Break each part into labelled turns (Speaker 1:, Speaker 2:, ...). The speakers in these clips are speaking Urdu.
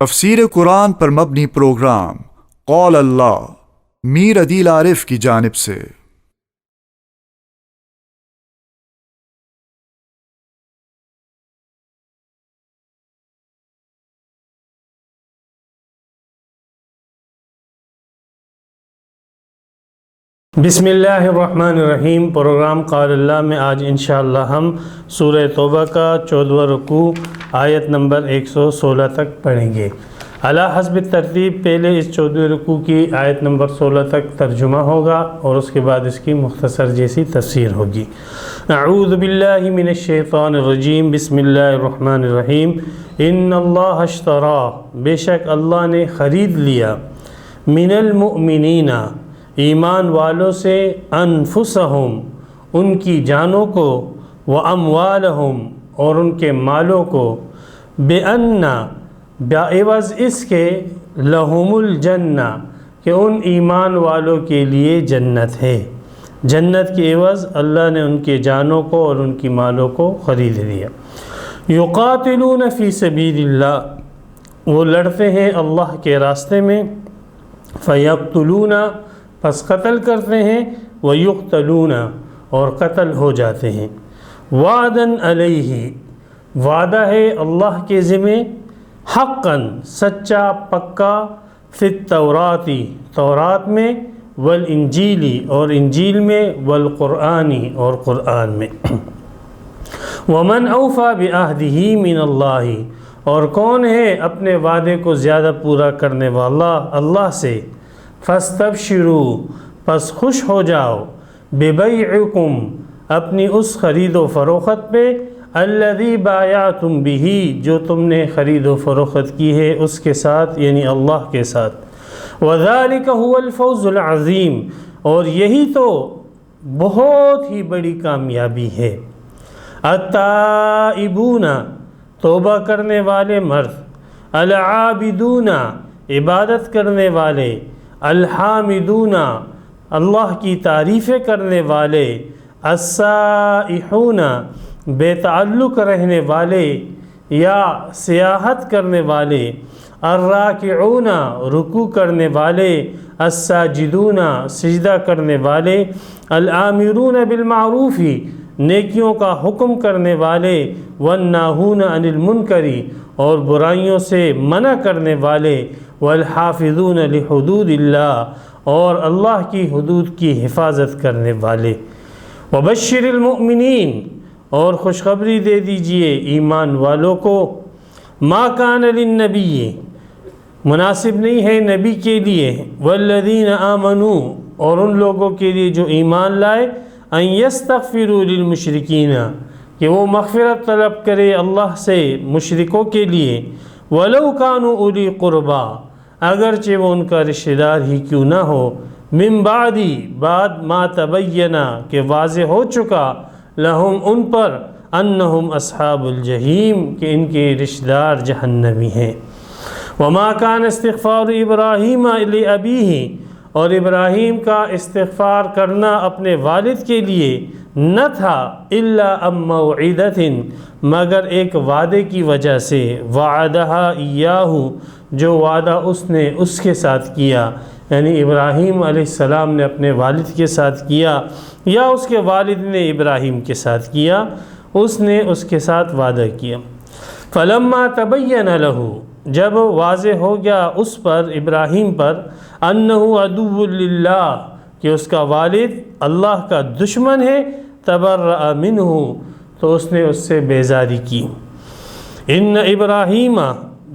Speaker 1: تفسیر قرآن پر مبنی پروگرام قول اللہ میر عدیل عارف کی جانب سے۔
Speaker 2: بسم اللہ الرحمن الرحیم۔ پروگرام قول اللہ میں آج انشاءاللہ ہم سورہ توبہ کا 14واں رکوع آیت نمبر 116 تک پڑھیں گے۔ علی حسب ترتیب پہلے اس 14ویں رکوع کی آیت نمبر 16 تک ترجمہ ہوگا اور اس کے بعد اس کی مختصر جیسی تفسیر ہوگی۔ اعوذ باللہ من الشیطان الرجیم، بسم اللہ الرحمن الرحیم۔ ان اللہ اشتری، بے شک اللہ نے خرید لیا، من المؤمنین، ایمان والوں سے، انفسہم، ان کی جانوں کو، واموالہم، اور ان کے مالوں کو، بِأَنَّ، بعوض اس کے، لہم الجنہ، کہ ان ایمان والوں کے لیے جنت ہے۔ جنت کے عوض اللہ نے ان کے جانوں کو اور ان کی مالوں کو خرید لیا۔ یقاتلون فی سبیل اللہ، وہ لڑتے ہیں اللہ کے راستے میں، فیقتلون، پس قتل کرتے ہیں، ویقتلون، اور قتل ہو جاتے ہیں۔ وعداً علیہ، وعدہ ہے اللہ کے ذمہ، حقاً، سچا پکا، فی التوراتی، تورات میں، والانجیلی، اور انجیل میں، والقرآنی، اور قرآن میں۔ ومن اوفی بعہدہ من اللہ، اور کون ہے اپنے وعدے کو زیادہ پورا کرنے والا اللہ سے، فاستبشروا، پس خوش ہو جاؤ، ببیعکم، اپنی اس خرید و فروخت پہ، الذی بایعتم بہ، جو تم نے خرید و فروخت کی ہے اس کے ساتھ، یعنی اللہ کے ساتھ۔ وذالک هو الفوز العظیم، اور یہی تو بہت ہی بڑی کامیابی ہے۔ التائبون، توبہ کرنے والے مرد، العابدون، عبادت کرنے والے، الحامدون، اللہ کی تعریفیں کرنے والے، السائحون، بے تعلق رہنے والے یا سیاحت کرنے والے، الراکعون، رکوع کرنے والے، الساجدون، سجدہ کرنے والے، الآمرون بالمعروف، نیکیوں کا حکم کرنے والے، والناہون عن المنکر، اور برائیوں سے منع کرنے والے، والحافظون لحدود اللہ، اور اللہ کی حدود کی حفاظت کرنے والے۔ وبشر المؤمنین، اور خوشخبری دے دیجئے ایمان والوں کو، ما کان للنبی، مناسب نہیں ہے نبی کے لیے، والذین آمنوا، اور ان لوگوں کے لیے جو ایمان لائے، ان یستغفروا للمشرکین، کہ وہ مغفرت طلب کرے اللہ سے مشرکوں کے لیے، ولو کانوا اولی قربا، اگرچہ وہ ان کا رشتہ دار ہی کیوں نہ ہو، من بعد ما تبینہ، کہ واضح ہو چکا، لہم، ان پر، انہم اصحاب الجحیم، کہ ان کے رشتہ دار جہنمی ہیں۔ وما کان استغفار ابراہیم لابیہ، اور ابراہیم کا استغفار کرنا اپنے والد کے لیے نہ تھا، الا عن موعدۃ، مگر ایک وعدے کی وجہ سے، وعدہا ایاہ، جو وعدہ اس نے اس کے ساتھ کیا، یعنی ابراہیم علیہ السلام نے اپنے والد کے ساتھ کیا، یا اس کے والد نے ابراہیم کے ساتھ کیا، اس نے اس کے ساتھ وعدہ کیا۔ فلما تبین لہ، جب واضح ہو گیا اس پر، ابراہیم پر، انہ عدو للہ، کہ اس کا والد اللہ کا دشمن ہے، تبرأ منہ، تو اس نے اس سے بیزاری کی۔ ان ابراہیم،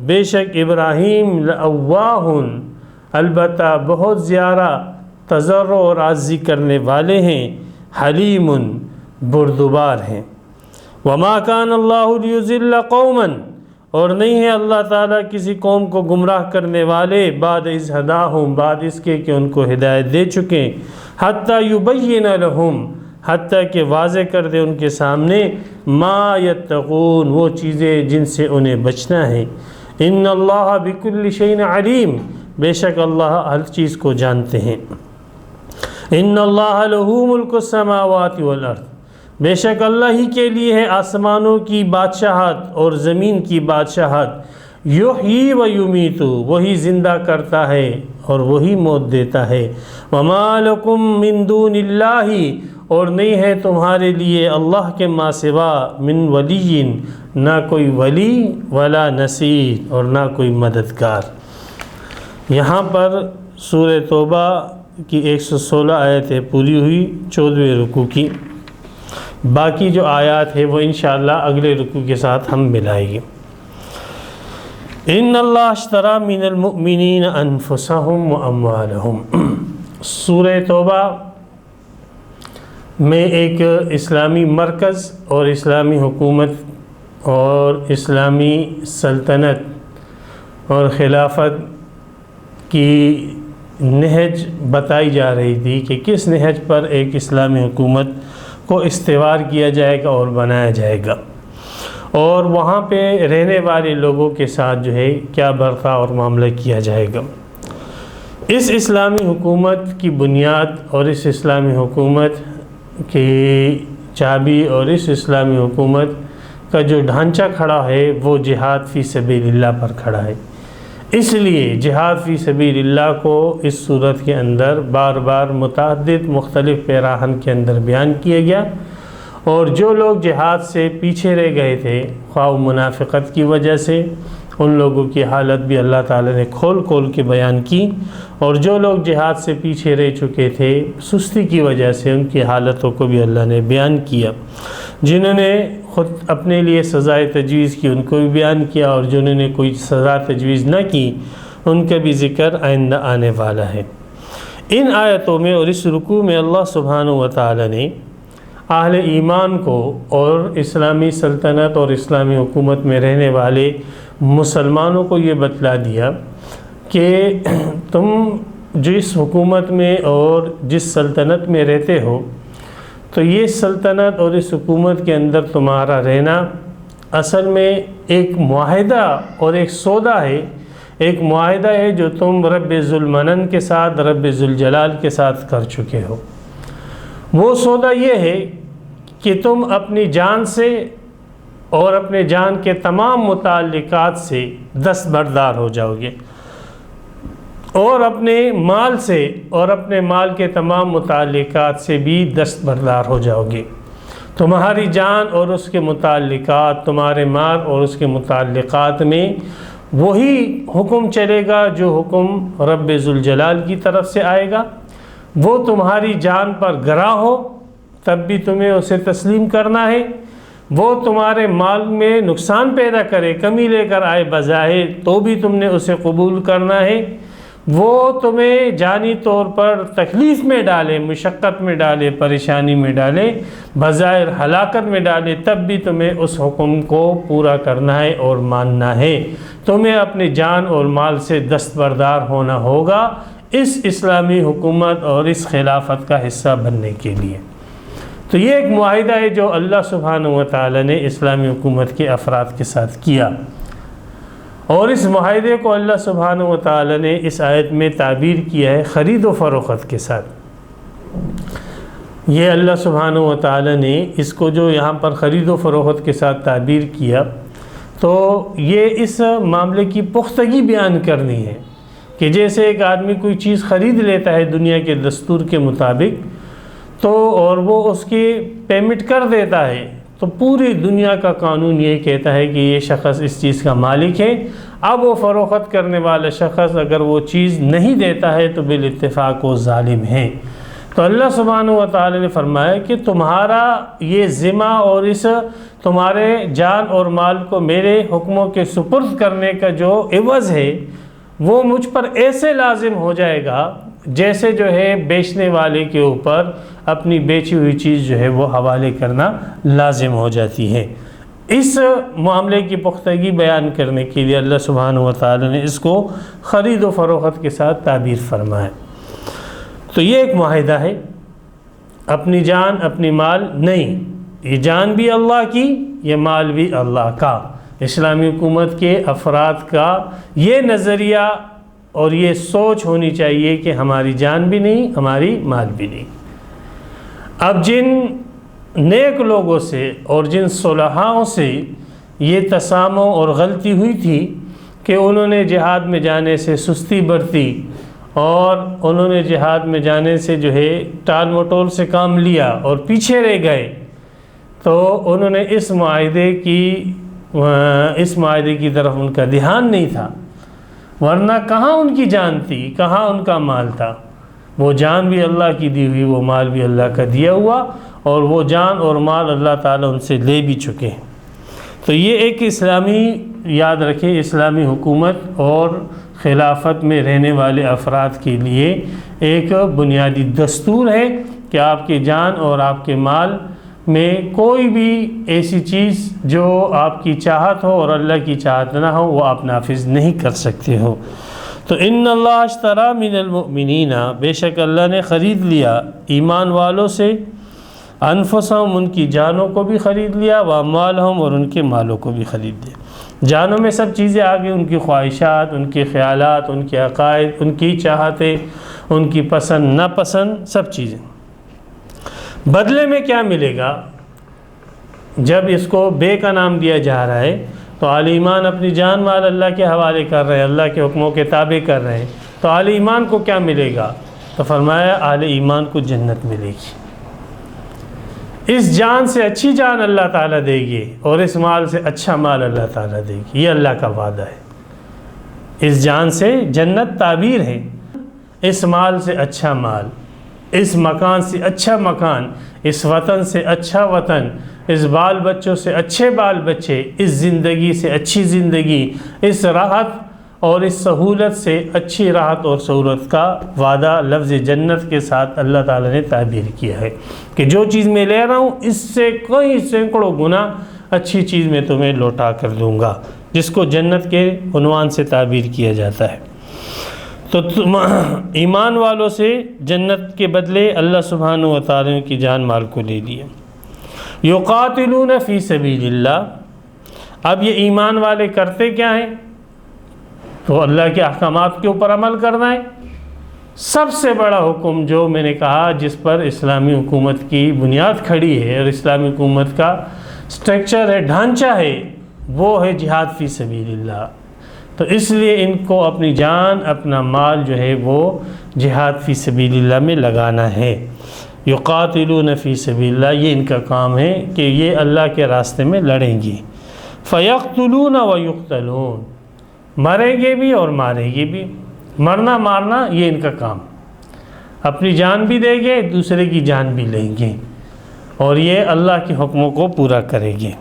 Speaker 2: بے شک ابراہیم، لأواہ، البتہ بہت زیادہ تضرع اور عاجزی کرنے والے ہیں، حلیم، بردبار ہیں۔ وما کان اللہ لیضل قوما، اور نہیں ہے اللہ تعالیٰ کسی قوم کو گمراہ کرنے والے، بعد اذ ہداہم، بعد اس کے کہ ان کو ہدایت دے چکے، حتی یبین لہم، حتیٰ کہ واضح کر دے ان کے سامنے، ما یتقون، وہ چیزیں جن سے انہیں بچنا ہے۔ ان اللہ بکل شیء علیم، بے شک اللہ ہر چیز کو جانتے ہیں۔ ان اللہ لہ ملک السماوات والارض، بے شک اللہ ہی کے لیے ہے آسمانوں کی بادشاہت اور زمین کی بادشاہت۔ یحیی و یمیت، وہی زندہ کرتا ہے اور وہی موت دیتا ہے۔ وما لکم من دون اللہ، اور نہیں ہے تمہارے لیے اللہ کے ماں سوا من ولی، نہ کوئی ولی ولا نصیر، اور نہ کوئی مددگار۔ یہاں پر سورہ توبہ کی 116 آیتیں پوری ہوئی 14ویں رکوع کی۔ باقی جو آیات ہے وہ انشاءاللہ اگلے رکوع کے ساتھ ہم ملائیں گے۔ ان اللہ اشترى من المؤمنین انفسهم واموالهم۔ سورہ توبہ میں ایک اسلامی مرکز اور اسلامی حکومت اور اسلامی سلطنت اور خلافت کی نہج بتائی جا رہی تھی کہ کس نہج پر ایک اسلامی حکومت کو استوار کیا جائے گا اور بنایا جائے گا، اور وہاں پہ رہنے والے لوگوں کے ساتھ جو ہے کیا برتاؤ اور معاملہ کیا جائے گا۔ اس اسلامی حکومت کی بنیاد اور اس اسلامی حکومت کی چابی اور اس اسلامی حکومت کا جو ڈھانچہ کھڑا ہے وہ جہاد فی سبیل اللہ پر کھڑا ہے۔ اس لیے جہاد فی سبیل اللہ کو اس صورت کے اندر بار بار متعدد مختلف پیراہن کے اندر بیان کیا گیا، اور جو لوگ جہاد سے پیچھے رہ گئے تھے خواہ منافقت کی وجہ سے، ان لوگوں کی حالت بھی اللہ تعالیٰ نے کھول کھول کے بیان کی، اور جو لوگ جہاد سے پیچھے رہ چکے تھے سستی کی وجہ سے ان کی حالتوں کو بھی اللہ نے بیان کیا۔ جنہوں نے خود اپنے لیے سزائے تجویز کی ان کو بھی بیان کیا، اور جنہوں نے کوئی سزا تجویز نہ کی ان کا بھی ذکر آئندہ آنے والا ہے۔ ان آیتوں میں اور اس رکوع میں اللہ سبحانہ و تعالیٰ نے اہل ایمان کو اور اسلامی سلطنت اور اسلامی حکومت میں رہنے والے مسلمانوں کو یہ بتلا دیا کہ تم جس حکومت میں اور جس سلطنت میں رہتے ہو، تو یہ سلطنت اور اس حکومت کے اندر تمہارا رہنا اصل میں ایک معاہدہ اور ایک سودا ہے۔ ایک معاہدہ ہے جو تم رب ذوالمنن کے ساتھ، رب ذوالجلال کے ساتھ کر چکے ہو۔ وہ سودا یہ ہے کہ تم اپنی جان سے اور اپنے جان کے تمام متعلقات سے دستبردار ہو جاؤ گے، اور اپنے مال سے اور اپنے مال کے تمام متعلقات سے بھی دستبردار ہو جاؤ گے۔ تمہاری جان اور اس کے متعلقات، تمہارے مال اور اس کے متعلقات میں وہی حکم چلے گا جو حکم رب ذوالجلال کی طرف سے آئے گا۔ وہ تمہاری جان پر گراں ہو تب بھی تمہیں اسے تسلیم کرنا ہے، وہ تمہارے مال میں نقصان پیدا کرے، کمی لے کر آئے بظاہر، تو بھی تم نے اسے قبول کرنا ہے، وہ تمہیں جانی طور پر تکلیف میں ڈالے، مشقت میں ڈالے، پریشانی میں ڈالے، بظاہر ہلاکت میں ڈالے، تب بھی تمہیں اس حکم کو پورا کرنا ہے اور ماننا ہے۔ تمہیں اپنی جان اور مال سے دستبردار ہونا ہوگا اس اسلامی حکومت اور اس خلافت کا حصہ بننے کے لیے۔ تو یہ ایک معاہدہ ہے جو اللہ سبحانہ و تعالی نے اسلامی حکومت کے افراد کے ساتھ کیا، اور اس معاہدے کو اللہ سبحانہ و تعالی نے اس آیت میں تعبیر کیا ہے خرید و فروخت کے ساتھ۔ یہ اللہ سبحانہ و تعالی نے اس کو جو یہاں پر خرید و فروخت کے ساتھ تعبیر کیا، تو یہ اس معاملے کی پختگی بیان کرنی ہے کہ جیسے ایک آدمی کوئی چیز خرید لیتا ہے دنیا کے دستور کے مطابق، تو اور وہ اس کی پیمنٹ کر دیتا ہے، تو پوری دنیا کا قانون یہ کہتا ہے کہ یہ شخص اس چیز کا مالک ہے۔ اب وہ فروخت کرنے والا شخص اگر وہ چیز نہیں دیتا ہے تو بالاتفاق وہ ظالم ہے۔ تو اللہ سبحانہ و تعالی نے فرمایا کہ تمہارا یہ ذمہ اور اس تمہارے جان اور مال کو میرے حکموں کے سپرد کرنے کا جو عوض ہے وہ مجھ پر ایسے لازم ہو جائے گا جیسے جو ہے بیچنے والے کے اوپر اپنی بیچی ہوئی چیز جو ہے وہ حوالے کرنا لازم ہو جاتی ہے۔ اس معاملے کی پختگی بیان کرنے کے لیے اللہ سبحانہ و تعالی نے اس کو خرید و فروخت کے ساتھ تعبیر فرمایا۔ تو یہ ایک معاہدہ ہے، اپنی جان اپنی مال نہیں، یہ جان بھی اللہ کی، یہ مال بھی اللہ کا۔ اسلامی حکومت کے افراد کا یہ نظریہ اور یہ سوچ ہونی چاہیے کہ ہماری جان بھی نہیں، ہماری مال بھی نہیں۔ اب جن نیک لوگوں سے اور جن صلحاؤں سے یہ تسامح اور غلطی ہوئی تھی کہ انہوں نے جہاد میں جانے سے سستی برتی اور انہوں نے جہاد میں جانے سے جو ہے ٹال مٹول سے کام لیا اور پیچھے رہ گئے، تو انہوں نے اس معاہدے کی طرف ان کا دھیان نہیں تھا، ورنہ کہاں ان کی جان تھی، کہاں ان کا مال تھا؟ وہ جان بھی اللہ کی دی ہوئی، وہ مال بھی اللہ کا دیا ہوا، اور وہ جان اور مال اللہ تعالیٰ ان سے لے بھی چکے ہیں۔ تو یہ ایک اسلامی، یاد رکھیں، اسلامی حکومت اور خلافت میں رہنے والے افراد کے لیے ایک بنیادی دستور ہے کہ آپ کی جان اور آپ کے مال میں کوئی بھی ایسی چیز جو آپ کی چاہت ہو اور اللہ کی چاہت نہ ہو وہ آپ نافذ نہیں کر سکتے ہو۔ تو ان اللہ اشتری من المؤمنین، بے شک اللہ نے خرید لیا ایمان والوں سے، انفسہم، ان کی جانوں کو بھی خرید لیا، واموالہم، اور ان کے مالوں کو بھی خرید لیا۔ جانوں میں سب چیزیں آ گئی، ان کی خواہشات، ان کے خیالات، ان کے عقائد، ان کی چاہتیں، ان کی پسند ناپسند، سب چیزیں۔ بدلے میں کیا ملے گا؟ جب اس کو بے کا نام دیا جا رہا ہے تو اہل ایمان اپنی جان مال اللہ کے حوالے کر رہے ہیں، اللہ کے حکموں کے تابع کر رہے ہیں، تو اہل ایمان کو کیا ملے گا؟ تو فرمایا اہل ایمان کو جنت ملے گی۔ اس جان سے اچھی جان اللہ تعالیٰ دے گی اور اس مال سے اچھا مال اللہ تعالیٰ دے گی، یہ اللہ کا وعدہ ہے۔ اس جان سے جنت تعبیر ہے، اس مال سے اچھا مال، اس مکان سے اچھا مکان، اس وطن سے اچھا وطن، اس بال بچوں سے اچھے بال بچے، اس زندگی سے اچھی زندگی، اس راحت اور اس سہولت سے اچھی راحت اور سہولت کا وعدہ لفظ جنت کے ساتھ اللہ تعالیٰ نے تعبیر کیا ہے کہ جو چیز میں لے رہا ہوں اس سے کئی سینکڑوں گنا اچھی چیز میں تمہیں لوٹا کر دوں گا، جس کو جنت کے عنوان سے تعبیر کیا جاتا ہے۔ تو ایمان والوں سے جنت کے بدلے اللہ سبحانہ و تعالیٰ کی جان مال کو لے لیا۔ یقاتلون فی سبیل اللہ، اب یہ ایمان والے کرتے کیا ہیں؟ تو اللہ کے احکامات کے اوپر عمل کرنا ہے۔ سب سے بڑا حکم جو میں نے کہا جس پر اسلامی حکومت کی بنیاد کھڑی ہے اور اسلامی حکومت کا سٹرکچر ہے، ڈھانچہ ہے، وہ ہے جہاد فی سبیل اللہ۔ تو اس لیے ان کو اپنی جان، اپنا مال جو ہے وہ جہاد فی سبیل اللہ میں لگانا ہے۔ یقاتلون فی سبیل اللہ، یہ ان کا کام ہے کہ یہ اللہ کے راستے میں لڑیں گے۔ فیقتلون ویقتلون، مریں گے بھی اور ماریں گے بھی، مرنا مارنا یہ ان کا کام، اپنی جان بھی دیں گے، دوسرے کی جان بھی لیں گے، اور یہ اللہ کے حکموں کو پورا کریں گے۔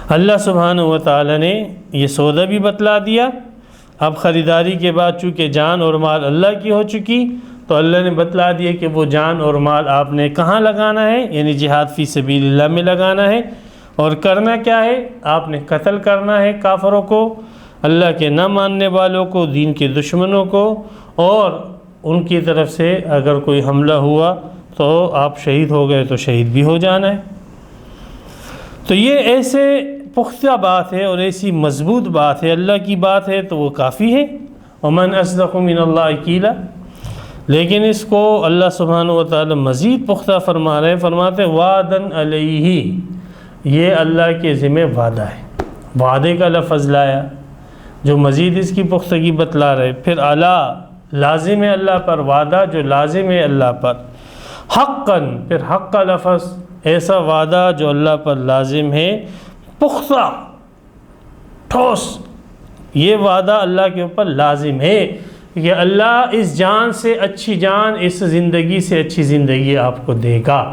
Speaker 2: اللہ سبحانہ و تعالیٰ نے یہ سودا بھی بتلا دیا۔ اب خریداری کے بعد چونکہ جان اور مال اللہ کی ہو چکی، تو اللہ نے بتلا دیا کہ وہ جان اور مال آپ نے کہاں لگانا ہے، یعنی جہاد فی سبیل اللہ میں لگانا ہے۔ اور کرنا کیا ہے؟ آپ نے قتل کرنا ہے کافروں کو، اللہ کے نہ ماننے والوں کو، دین کے دشمنوں کو، اور ان کی طرف سے اگر کوئی حملہ ہوا تو آپ شہید ہو گئے تو شہید بھی ہو جانا ہے۔ تو یہ ایسے پختہ بات ہے اور ایسی مضبوط بات ہے، اللہ کی بات ہے تو وہ کافی ہے۔ ومن اصدق من اللہ قیلا، لیکن اس کو اللہ سبحانہ و تعالی مزید پختہ فرما رہے ہیں، فرماتے ہیں وعدن علیہ، یہ اللہ کے ذمہ وعدہ ہے، وعدے کا لفظ لایا جو مزید اس کی پختگی بتلا رہے۔ پھر اعلیٰ لازم ہے اللہ پر، وعدہ جو لازم ہے اللہ پر، حقاً، پھر حق کا لفظ، ایسا وعدہ جو اللہ پر لازم ہے، پختہ، ٹھوس، یہ وعدہ اللہ کے اوپر لازم ہے کہ اللہ اس جان سے اچھی جان، اس زندگی سے اچھی زندگی آپ کو دے گا۔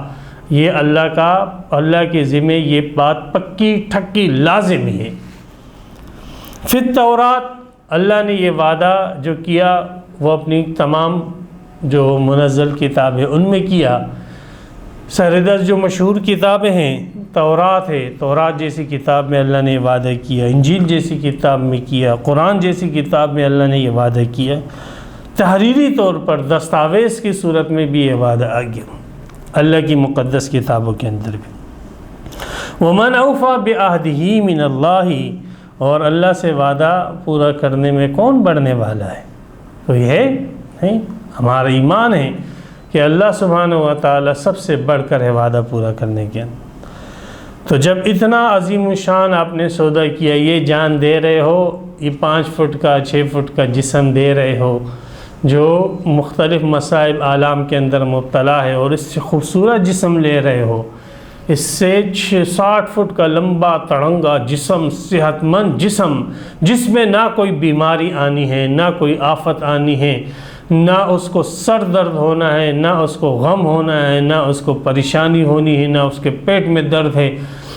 Speaker 2: یہ اللہ کے ذمہ یہ بات پکی ٹھکی لازم ہے۔ پھر تورات، اللہ نے یہ وعدہ جو کیا وہ اپنی تمام جو منزل کتاب ہے ان میں کیا۔ سردست جو مشہور کتابیں ہیں، تورات ہے، تورات جیسی کتاب میں اللہ نے یہ وعدہ کیا، انجیل جیسی کتاب میں کیا، قرآن جیسی کتاب میں اللہ نے یہ وعدہ کیا، تحریری طور پر دستاویز کی صورت میں بھی یہ وعدہ آ گیا اللہ کی مقدس کتابوں کے اندر بھی۔ وَمَنْ أَوْفَى بِعَهْدِهِ مِنَ اللَّهِ، اور اللہ سے وعدہ پورا کرنے میں کون بڑھنے والا ہے؟ تو یہ ہے نہیں، ہمارا ایمان ہے کہ اللہ سبحانہ و تعالی سب سے بڑھ کر ہے وعدہ پورا کرنے کے اندر۔ تو جب اتنا عظیم الشان آپ نے سودا کیا، یہ جان دے رہے ہو، یہ 5 فٹ کا 6 فٹ کا جسم دے رہے ہو جو مختلف مصائب عالم کے اندر مبتلا ہے، اور اس سے خوبصورت جسم لے رہے ہو، اس سے 60 فٹ کا لمبا تڑنگا جسم، صحت مند جسم، جس میں نہ کوئی بیماری آنی ہے، نہ کوئی آفت آنی ہے، نہ اس کو سر درد ہونا ہے، نہ اس کو غم ہونا ہے، نہ اس کو پریشانی ہونی ہے، نہ اس کے پیٹ میں درد ہے،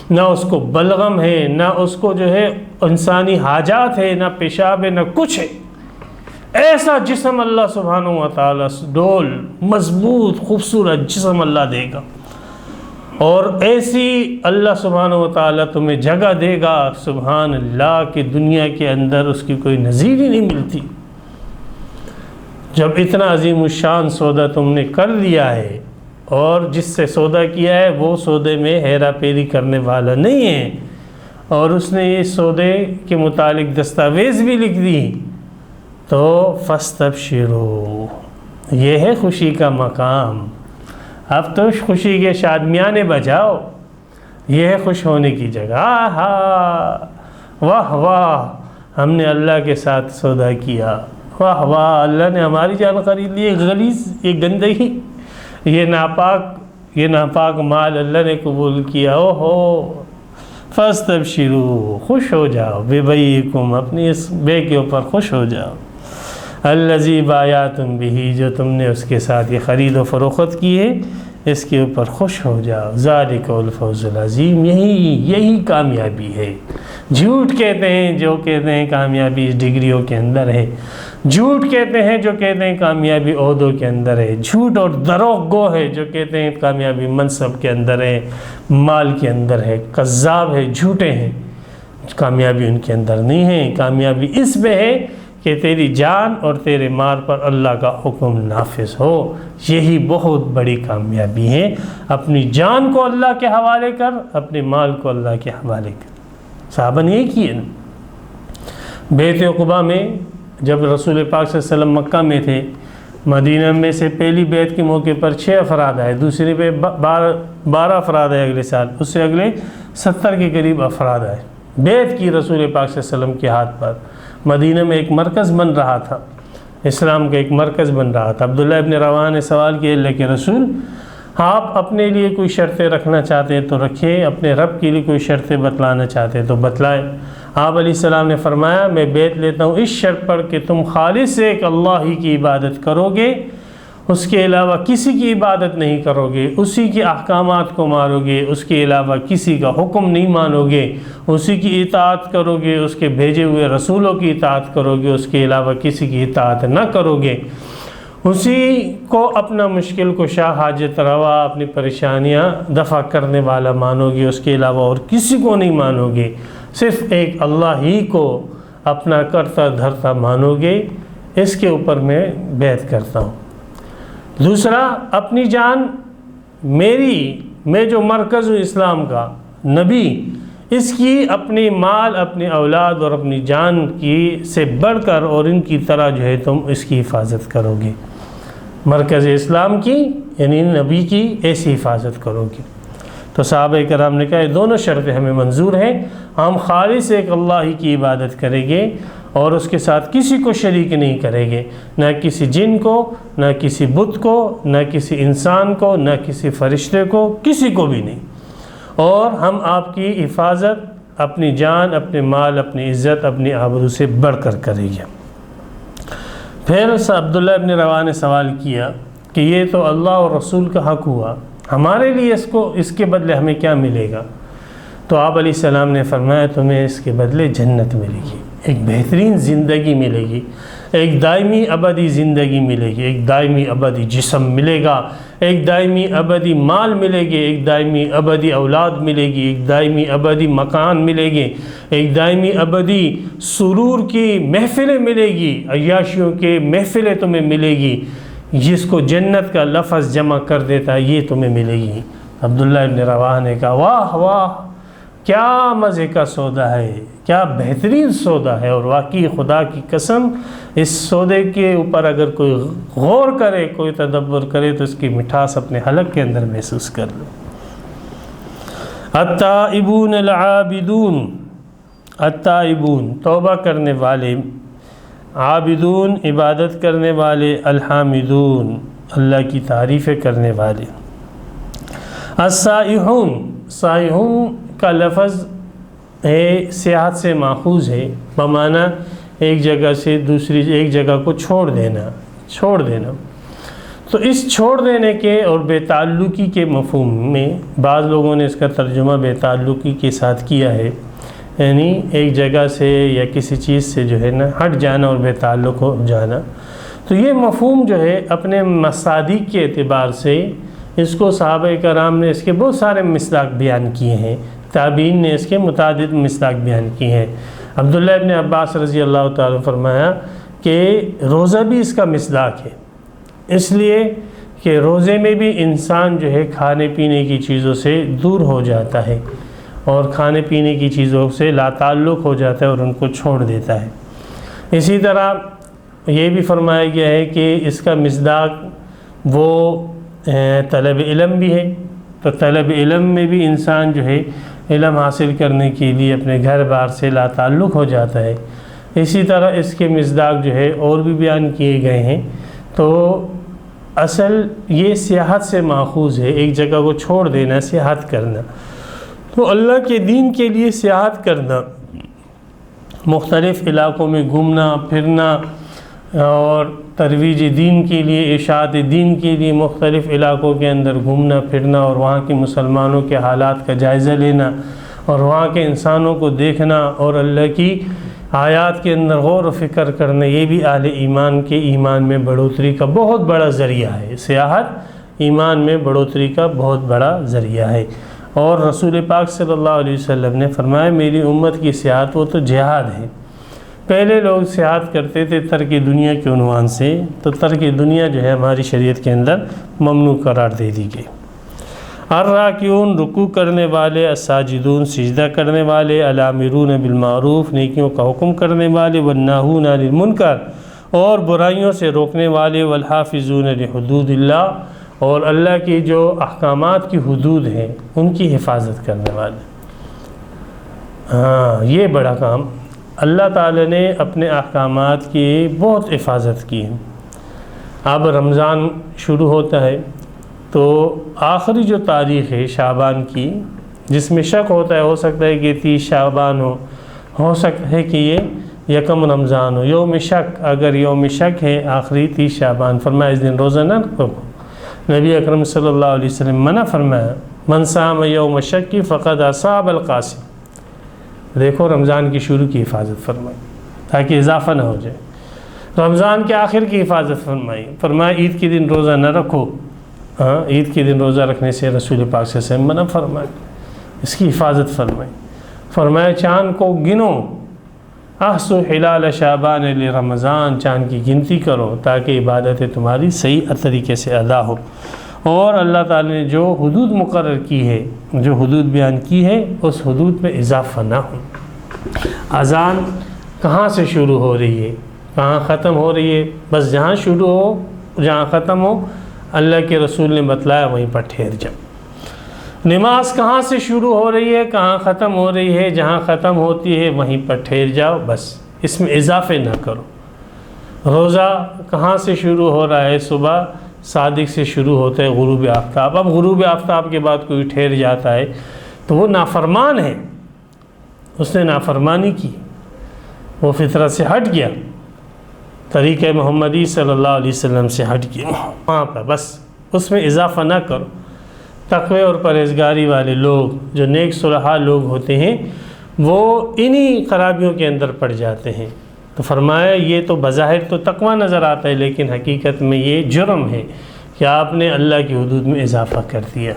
Speaker 2: نہ اس کو بلغم ہے، نہ اس کو جو ہے انسانی حاجات ہے، نہ پیشاب ہے، نہ کچھ ہے۔ ایسا جسم اللہ سبحانہ و تعالیٰ ڈول مضبوط خوبصورت جسم اللہ دے گا، اور ایسی اللہ سبحانہ و تعالیٰ تمہیں جگہ دے گا، سبحان اللہ، کہ دنیا کے اندر اس کی کوئی نظیر ہی نہیں ملتی۔ جب اتنا عظیم الشان سودا تم نے کر لیا ہے، اور جس سے سودا کیا ہے وہ سودے میں ہیرا پھیری کرنے والا نہیں ہے، اور اس نے یہ سودے کے متعلق دستاویز بھی لکھ دی، تو فاستبشروا، یہ ہے خوشی کا مقام۔ اب تو خوشی کے شادمیانے بجاؤ، یہ ہے خوش ہونے کی جگہ۔ واہ واہ، ہم نے اللہ کے ساتھ سودا کیا، واہ واہ، اللہ نے ہماری جان خرید لی، یہ غلیظ، یہ گندگی، یہ ناپاک مال اللہ نے قبول کیا۔ او ہو، فاستبشروا، خوش ہو جاؤ، ببیعکم، اپنی اس بے کے اوپر خوش ہو جاؤ، الذی بایعتم بہ، جو تم نے اس کے ساتھ یہ خرید و فروخت کی ہے، اس کے اوپر خوش ہو جاؤ۔ ذالک الفوز العظیم، یہی کامیابی ہے۔ جھوٹ کہتے ہیں جو کہتے ہیں کامیابی اس ڈگریوں کے اندر ہے، جھوٹ کہتے ہیں جو کہتے ہیں کامیابی عہدوں کے اندر ہے، جھوٹ اور دروغ گو ہے جو کہتے ہیں کامیابی منصب کے اندر ہے، مال کے اندر ہے، کذاب ہے، جھوٹے ہیں، کامیابی ان کے اندر نہیں ہے۔ کامیابی اس میں ہے کہ تیری جان اور تیرے مال پر اللہ کا حکم نافذ ہو، یہی بہت بڑی کامیابی ہے۔ اپنی جان کو اللہ کے حوالے کر، اپنے مال کو اللہ کے حوالے کر۔ صحابہ نے یہ کیے نا۔ بیت عقبہ میں جب رسول پاک صلی اللہ علیہ وسلم مکہ میں تھے، مدینہ میں سے پہلی بیت کے موقع پر 6 افراد آئے، دوسری پہ 12 افراد آئے اگلے سال، اس سے اگلے 70 کے قریب افراد آئے۔ بیت کی رسول پاک صلی اللہ علیہ وسلم کے ہاتھ پر۔ مدینہ میں ایک مرکز بن رہا تھا، اسلام کا ایک مرکز بن رہا تھا۔ عبداللہ ابن رواحہ نے سوال کیا، اللہ کے رسول، آپ اپنے لیے کوئی شرطیں رکھنا چاہتے ہیں تو رکھیں، اپنے رب کے لیے کوئی شرطیں بتلانا چاہتے ہیں تو بتلائیں۔ آپ علیہ السلام نے فرمایا، میں بیت لیتا ہوں اس شرط پر کہ تم خالص ایک اللہ ہی کی عبادت کرو گے، اس کے علاوہ کسی کی عبادت نہیں کرو گے، اسی کے احکامات کو مانو گے، اس کے علاوہ کسی کا حکم نہیں مانو گے، اسی کی اطاعت کرو گے، اس کے بھیجے ہوئے رسولوں کی اطاعت کرو گے، اس کے علاوہ کسی کی اطاعت نہ کرو گے، اسی کو اپنا مشکل کشا، حاجت روا، اپنی پریشانیاں دفع کرنے والا مانو گے، اس کے علاوہ اور کسی کو نہیں مانو گے، صرف ایک اللہ ہی کو اپنا کرتا دھرتا مانو گے، اس کے اوپر میں بیعت کرتا ہوں۔ دوسرا، اپنی جان میں جو مرکز ہوں اسلام کا، نبی، اس کی اپنی مال، اپنی اولاد اور اپنی جان کی سے بڑھ کر اور ان کی طرح جو ہے تم اس کی حفاظت کرو گے۔ مرکز اسلام کی یعنی نبی کی ایسی حفاظت کرو گے۔ تو صحابہ کرام نے کہا یہ دونوں شرطیں ہمیں منظور ہیں، ہم خالص ایک اللہ ہی کی عبادت کریں گے اور اس کے ساتھ کسی کو شریک نہیں کریں گے، نہ کسی جن کو، نہ کسی بت کو، نہ کسی انسان کو، نہ کسی فرشتے کو، کسی کو بھی نہیں، اور ہم آپ کی حفاظت اپنی جان، اپنے مال، اپنی عزت، اپنی آبرو سے بڑھ کر کریں گے۔ پھر عبداللہ ابن رواحہ نے سوال کیا کہ یہ تو اللہ اور رسول کا حق ہوا، ہمارے لیے اس کے بدلے ہمیں کیا ملے گا؟ تو آپ علیہ السلام نے فرمایا تمہیں اس کے بدلے جنت ملے گی، ایک بہترین زندگی ملے گی، ایک دائمی ابدی زندگی ملے گی، ایک دائمی ابدی جسم ملے گا، ایک دائمی ابدی مال ملے گی، ایک دائمی ابدی اولاد ملے گی، ایک دائمی ابدی مکان ملے گی، ایک دائمی ابدی سرور کی محفلیں ملے گی، عیاشیوں کے محفلیں تمہیں ملے گی، جس کو جنت کا لفظ جمع کر دیتا ہے یہ تمہیں ملے گی۔ عبداللہ ابن رواحہ نے کہا واہ واہ، کیا مزے کا سودا ہے، کیا بہترین سودا ہے، اور واقعی خدا کی قسم اس سودے کے اوپر اگر کوئی غور کرے، کوئی تدبر کرے تو اس کی مٹھاس اپنے حلق کے اندر محسوس کر لو۔ التائبون العابدون، التائبون توبہ کرنے والے، عابدون عبادت کرنے والے، الحامدون اللہ کی تعریفیں کرنے والے۔ السائحون، سائحون کا لفظ ہے سیاحت سے ماخوذ ہے، بمعنی ایک جگہ سے دوسری ایک جگہ کو چھوڑ دینا، چھوڑ دینا۔ تو اس چھوڑ دینے کے اور بے تعلقی کے مفہوم میں بعض لوگوں نے اس کا ترجمہ بے تعلقی کے ساتھ کیا ہے، یعنی ایک جگہ سے یا کسی چیز سے جو ہے نا ہٹ جانا اور بے تعلق ہو جانا۔ تو یہ مفہوم جو ہے اپنے مصادیق کے اعتبار سے اس کو صحابہ کرام نے اس کے بہت سارے مصداق بیان کیے ہیں، تابعین نے اس کے متعدد مصداق بیان کیے ہیں۔ عبداللہ ابن عباس رضی اللہ تعالیٰ فرمایا کہ روزہ بھی اس کا مصداق ہے، اس لیے کہ روزے میں بھی انسان جو ہے کھانے پینے کی چیزوں سے دور ہو جاتا ہے اور کھانے پینے کی چیزوں سے لا تعلق ہو جاتا ہے اور ان کو چھوڑ دیتا ہے۔ اسی طرح یہ بھی فرمایا گیا ہے کہ اس کا مصداق وہ طلب علم بھی ہے، تو طلب علم میں بھی انسان جو ہے علم حاصل کرنے کے لیے اپنے گھر بار سے لا تعلق ہو جاتا ہے۔ اسی طرح اس کے مصداق جو ہے اور بھی بیان کیے گئے ہیں۔ تو اصل یہ سیاحت سے ماخوذ ہے، ایک جگہ کو چھوڑ دینا، سیاحت کرنا۔ تو اللہ کے دین کے لیے سیاحت کرنا، مختلف علاقوں میں گھومنا پھرنا اور ترویج دین کے لیے، اشاعت دین کے لیے مختلف علاقوں کے اندر گھومنا پھرنا اور وہاں کے مسلمانوں کے حالات کا جائزہ لینا اور وہاں کے انسانوں کو دیکھنا اور اللہ کی آیات کے اندر غور و فکر کرنا، یہ بھی اہل ایمان کے ایمان میں بڑھوتری کا بہت بڑا ذریعہ ہے۔ سیاحت ایمان میں بڑھوتری کا بہت بڑا ذریعہ ہے۔ اور رسول پاک صلی اللہ علیہ وسلم نے فرمایا میری امت کی سیاحت وہ تو جہاد ہے۔ پہلے لوگ سیاحت کرتے تھے ترک دنیا کے عنوان سے، تو ترک دنیا جو ہے ہماری شریعت کے اندر ممنوع قرار دے دی گئی۔ الراکعون رکوع کرنے والے، الساجدون سجدہ کرنے والے، الامرون بالمعروف نیکیوں کا حکم کرنے والے، والناہون عن المنکر اور برائیوں سے روکنے والے، والحافظون لحدود اللہ اور اللہ کی جو احکامات کی حدود ہیں ان کی حفاظت کرنے والے۔ یہ بڑا کام، اللہ تعالیٰ نے اپنے احکامات کی بہت حفاظت کی ہے۔ اب رمضان شروع ہوتا ہے تو آخری جو تاریخ ہے شعبان کی، جس میں شک ہوتا ہے، ہو سکتا ہے کہ 30 شعبان ہو سکتا ہے کہ یہ یکم رمضان ہو، یوم شک، اگر یوم شک ہے آخری 30 شعبان، فرمایا اس دن روزہ نہ رکھو۔ نبی اکرم صلی اللہ علیہ وسلم منع فرمایا من صام یوم شک کی فقد اصاب القاسم۔ دیکھو رمضان کی شروع کی حفاظت فرمائی تاکہ اضافہ نہ ہو جائے، رمضان کے آخر کی حفاظت فرمائی، فرمایا عید کے دن روزہ نہ رکھو، عید کے دن روزہ رکھنے سے رسول پاک صلی اللہ علیہ وسلم منع فرمایا، اس کی حفاظت فرمائی۔ فرمایا چاند کو گنو، احسو حلال شعبان لرمضان، چاند کی گنتی کرو تاکہ عبادتیں تمہاری صحیح طریقے سے ادا ہو۔ اور اللہ تعالی نے جو حدود مقرر کی ہے، جو حدود بیان کی ہے، اس حدود میں اضافہ نہ ہو۔ اذان کہاں سے شروع ہو رہی ہے، کہاں ختم ہو رہی ہے، بس جہاں شروع ہو جہاں ختم ہو اللہ کے رسول نے بتلایا وہیں پر ٹھہر جاؤ۔ نماز کہاں سے شروع ہو رہی ہے، کہاں ختم ہو رہی ہے، جہاں ختم ہوتی ہے وہیں پر ٹھہر جاؤ، بس اس میں اضافے نہ کرو۔ روزہ کہاں سے شروع ہو رہا ہے، صبح صادق سے شروع ہوتا ہے غروب آفتاب۔ اب غروب آفتاب کے بعد کوئی ٹھہر جاتا ہے تو وہ نافرمان ہے، اس نے نافرمانی کی، وہ فطرت سے ہٹ گیا، طریقہ محمدی صلی اللہ علیہ وسلم سے ہٹ گیا، وہاں پر بس اس میں اضافہ نہ کرو۔ تقوی اور پرہیزگاری والے لوگ جو نیک صلحاء لوگ ہوتے ہیں وہ انہی خرابیوں کے اندر پڑ جاتے ہیں۔ تو فرمایا یہ تو بظاہر تو تقوی نظر آتا ہے لیکن حقیقت میں یہ جرم ہے کہ آپ نے اللہ کی حدود میں اضافہ کر دیا۔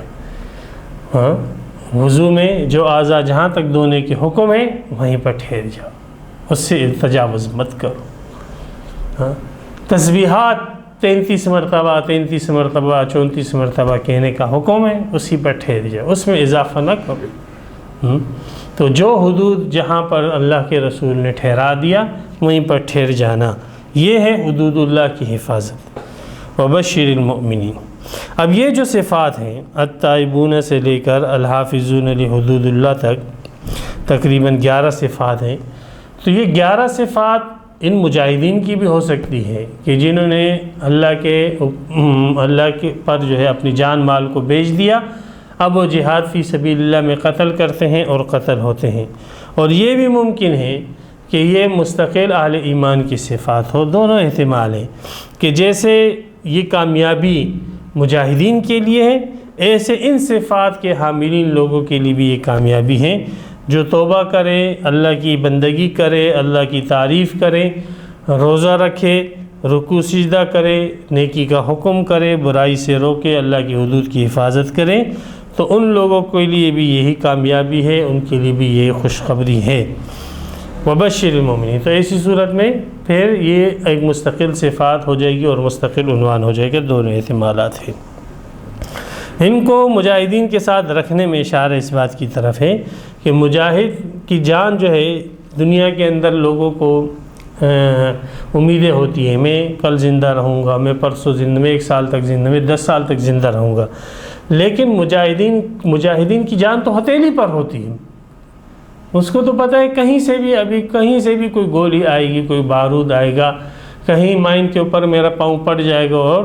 Speaker 2: وضو میں جو اعضاء جہاں تک دھونے کے حکم ہے وہیں پر ٹھہر جاؤ، اس سے تجاوز مت کرو۔ تسبیحات 33 مرتبہ 34 مرتبہ کہنے کا حکم ہے، اسی پر ٹھہر جاؤ، اس میں اضافہ نہ کرو۔ تو جو حدود جہاں پر اللہ کے رسول نے ٹھہرا دیا وہیں پر ٹھہر جانا، یہ ہے حدود اللہ کی حفاظت۔ وبشر المؤمنین، اب یہ جو صفات ہیں التائبون سے لے کر الحافظون لحدود اللہ تک تقریباً 11 صفات ہیں. تو یہ 11 صفات ان مجاہدین کی بھی ہو سکتی ہے کہ جنہوں نے اللہ کے پر جو ہے اپنی جان مال کو بیچ دیا، اب وہ جہاد فی سبیل اللہ میں قتل کرتے ہیں اور قتل ہوتے ہیں. اور یہ بھی ممکن ہے کہ یہ مستقل اہل ایمان کی صفات ہو. دونوں احتمال ہیں کہ جیسے یہ کامیابی مجاہدین کے لیے ہے، ایسے ان صفات کے حاملین لوگوں کے لیے بھی یہ کامیابی ہے جو توبہ کرے، اللہ کی بندگی کرے، اللہ کی تعریف کرے، روزہ رکھے، رکوع سجدہ کرے، نیکی کا حکم کرے، برائی سے روکے، اللہ کی حدود کی حفاظت کرے. تو ان لوگوں کے لیے بھی یہی کامیابی ہے، ان کے لیے بھی یہی خوشخبری ہے. وبشر المؤمنین. تو ایسی صورت میں پھر یہ ایک مستقل صفات ہو جائے گی اور مستقل عنوان ہو جائے گا. دونوں احتمالات ہیں. ان کو مجاہدین کے ساتھ رکھنے میں اشارہ اس بات کی طرف ہے کہ مجاہد کی جان جو ہے، دنیا کے اندر لوگوں کو امیدیں ہوتی ہیں، میں کل زندہ رہوں گا، میں پرسوں زندہ، میں 1 سال تک زندہ، میں 10 سال تک زندہ رہوں گا. لیکن مجاہدین کی جان تو ہتھیلی پر ہوتی ہے. اس کو تو پتہ ہے کہیں سے بھی کوئی گولی آئے گی، کوئی بارود آئے گا، کہیں مائن کے اوپر میرا پاؤں پڑ جائے گا اور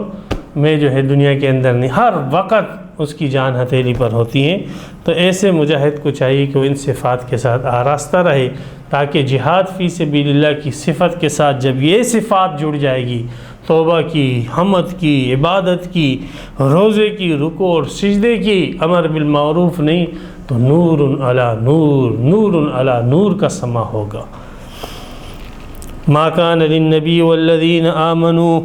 Speaker 2: میں جو ہے دنیا کے اندر نہیں. ہر وقت اس کی جان ہتھیلی پر ہوتی ہے. تو ایسے مجاہد کو چاہیے کہ وہ ان صفات کے ساتھ آراستہ رہے، تاکہ جہاد فی سبیل اللہ کی صفت کے ساتھ جب یہ صفات جڑ جائے گی، توبہ کی، حمد کی، عبادت کی، روزے کی، رکوع اور سجدے کی، امر بالمعروف نہیں تو نور علی نور، نور علی نور کا سما ہوگا. ما کان للنبی والذین آمنوا،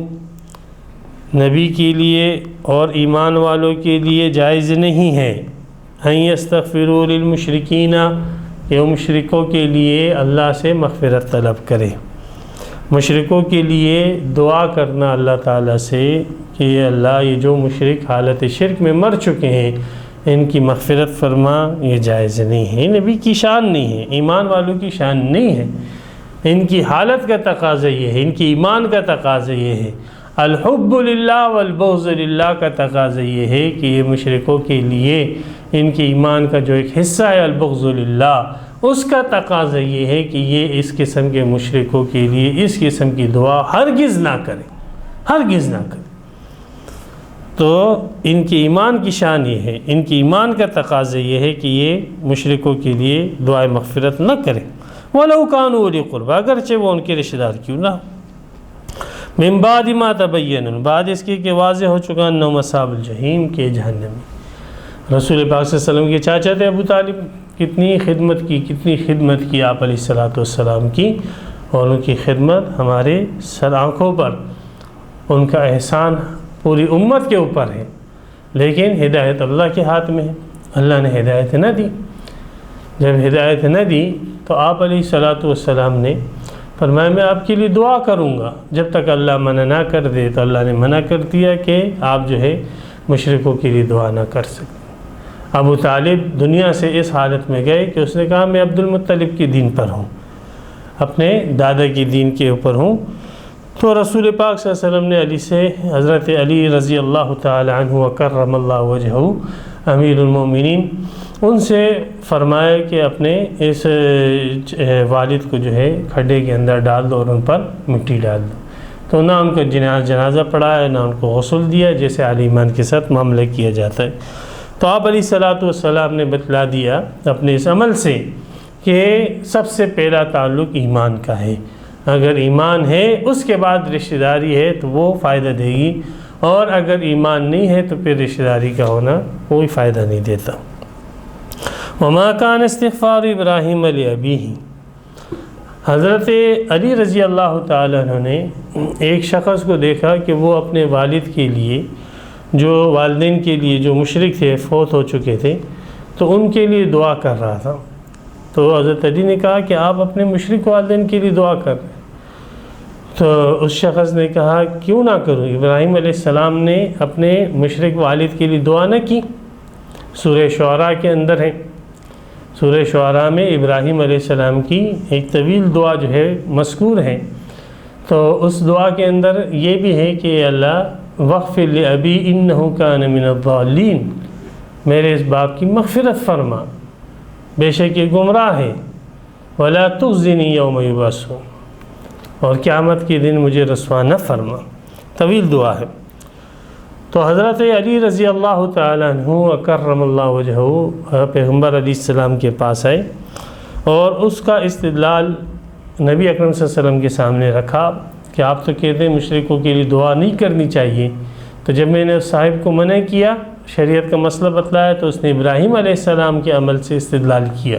Speaker 2: نبی کے لیے اور ایمان والوں کے لیے جائز نہیں ہے ان یستغفروا للمشرکین، کہ مشرکوں کے لیے اللہ سے مغفرت طلب کرے. مشرکوں کے لیے دعا کرنا اللہ تعالیٰ سے کہ یہ اللہ، یہ جو مشرک حالت شرک میں مر چکے ہیں ان کی مغفرت فرما، یہ جائز نہیں ہے. نبی کی شان نہیں ہے، ایمان والوں کی شان نہیں ہے. ان کی حالت کا تقاضا یہ ہے، ان کی ایمان کا تقاضا یہ ہے. الحب للہ والبغض للہ کا تقاضا یہ ہے کہ یہ مشرکوں کے لیے ان کے ایمان کا جو ایک حصہ ہے البغض للہ، اس کا تقاضا یہ ہے کہ یہ اس قسم کے مشرکوں کے لیے اس قسم کی دعا ہرگز نہ کرے، ہرگز نہ کرے. تو ان کی ایمان کی شان یہ ہے، ان کی ایمان کا تقاضا یہ ہے کہ یہ مشرکوں کے لیے دعائے مغفرت نہ کرے. وَلَوْ كَانُوا أُولِي قُرْبَىٰ، اگرچہ وہ ان کے رشتہ دار کیوں نہ. من بعد ما تبین، بعد اس کے کہ واضح ہو چکا انہم اصحاب الجحیم، کے جہنم. رسول پاک صلی اللہ علیہ وسلم کے چاچا تھے ابو طالب، کتنی خدمت کی آپ علیہ السلام کی، اور ان کی خدمت ہمارے سر آنکھوں پر، ان کا احسان پوری امت کے اوپر ہے. لیکن ہدایت اللہ کے ہاتھ میں ہے، اللہ نے ہدایت نہ دی. جب ہدایت نہ دی تو آپ علیہ السلام نے فرمایا میں آپ کے لیے دعا کروں گا جب تک اللہ منع نہ کر دے. تو اللہ نے منع کر دیا کہ آپ جو ہے مشرکوں کے لیے دعا نہ کر سکتے. ابو طالب دنیا سے اس حالت میں گئے کہ اس نے کہا میں عبد المطلب کے دین پر ہوں، اپنے دادا کی دین کے اوپر ہوں. تو رسول پاک صلی اللہ علیہ وسلم نے علی سے، حضرت علی رضی اللہ تعالی عنہ وکرم اللہ وجہہ امیر المومنین، ان سے فرمایا کہ اپنے اس والد کو جو ہے کھڈے کے اندر ڈال دو اور ان پر مٹی ڈال دو. تو نہ ان کا جنازہ پڑھایا، نہ ان کو غسل دیا، جیسے اہل ایمان کے ساتھ معاملہ کیا جاتا ہے. تو آپ علیہ السلام نے بتلا دیا اپنے اس عمل سے کہ سب سے پہلا تعلق ایمان کا ہے. اگر ایمان ہے اس کے بعد رشتہ داری ہے تو وہ فائدہ دے گی، اور اگر ایمان نہیں ہے تو پھر رشتہ داری کا ہونا کوئی فائدہ نہیں دیتا. وما کان استغفار ابراہیم لابیہ، حضرت علی رضی اللہ تعالیٰ عنہ نے ایک شخص کو دیکھا کہ وہ اپنے والد کے لیے، جو والدین کے لیے جو مشرک تھے، فوت ہو چکے تھے، تو ان کے لیے دعا کر رہا تھا. تو حضرت علی نے کہا کہ آپ اپنے مشرک والدین کے لیے دعا کر رہے ہیں. تو اس شخص نے کہا کیوں نہ کروں، ابراہیم علیہ السلام نے اپنے مشرک والد کے لیے دعا نہ کی. سورہ شعراء کے اندر ہے، سورہ شعراء میں ابراہیم علیہ السلام کی ایک طویل دعا جو ہے مذکور ہے. تو اس دعا کے اندر یہ بھی ہے کہ اللہ وغفر لأبی انہ کان من الضالین، میرے اس باپ کی مغفرت فرما، بے شک یہ گمراہ ہے، ولا تخزنی یوم یبعثون، اور قیامت کے دن مجھے رسوا نہ فرما۔ طویل دعا ہے۔ تو حضرت علی رضی اللہ تعالیٰ عنہ وکرم اللہ وجہہ پیغمبر علیہ السلام کے پاس آئے اور اس کا استدلال نبی اکرم صلی اللہ علیہ وسلم کے سامنے رکھا کہ آپ تو کہتے ہیں مشرکوں کے لیے دعا نہیں کرنی چاہیے، تو جب میں نے اس صاحب کو منع کیا، شریعت کا مسئلہ بتلایا، تو اس نے ابراہیم علیہ السلام کے عمل سے استدلال کیا۔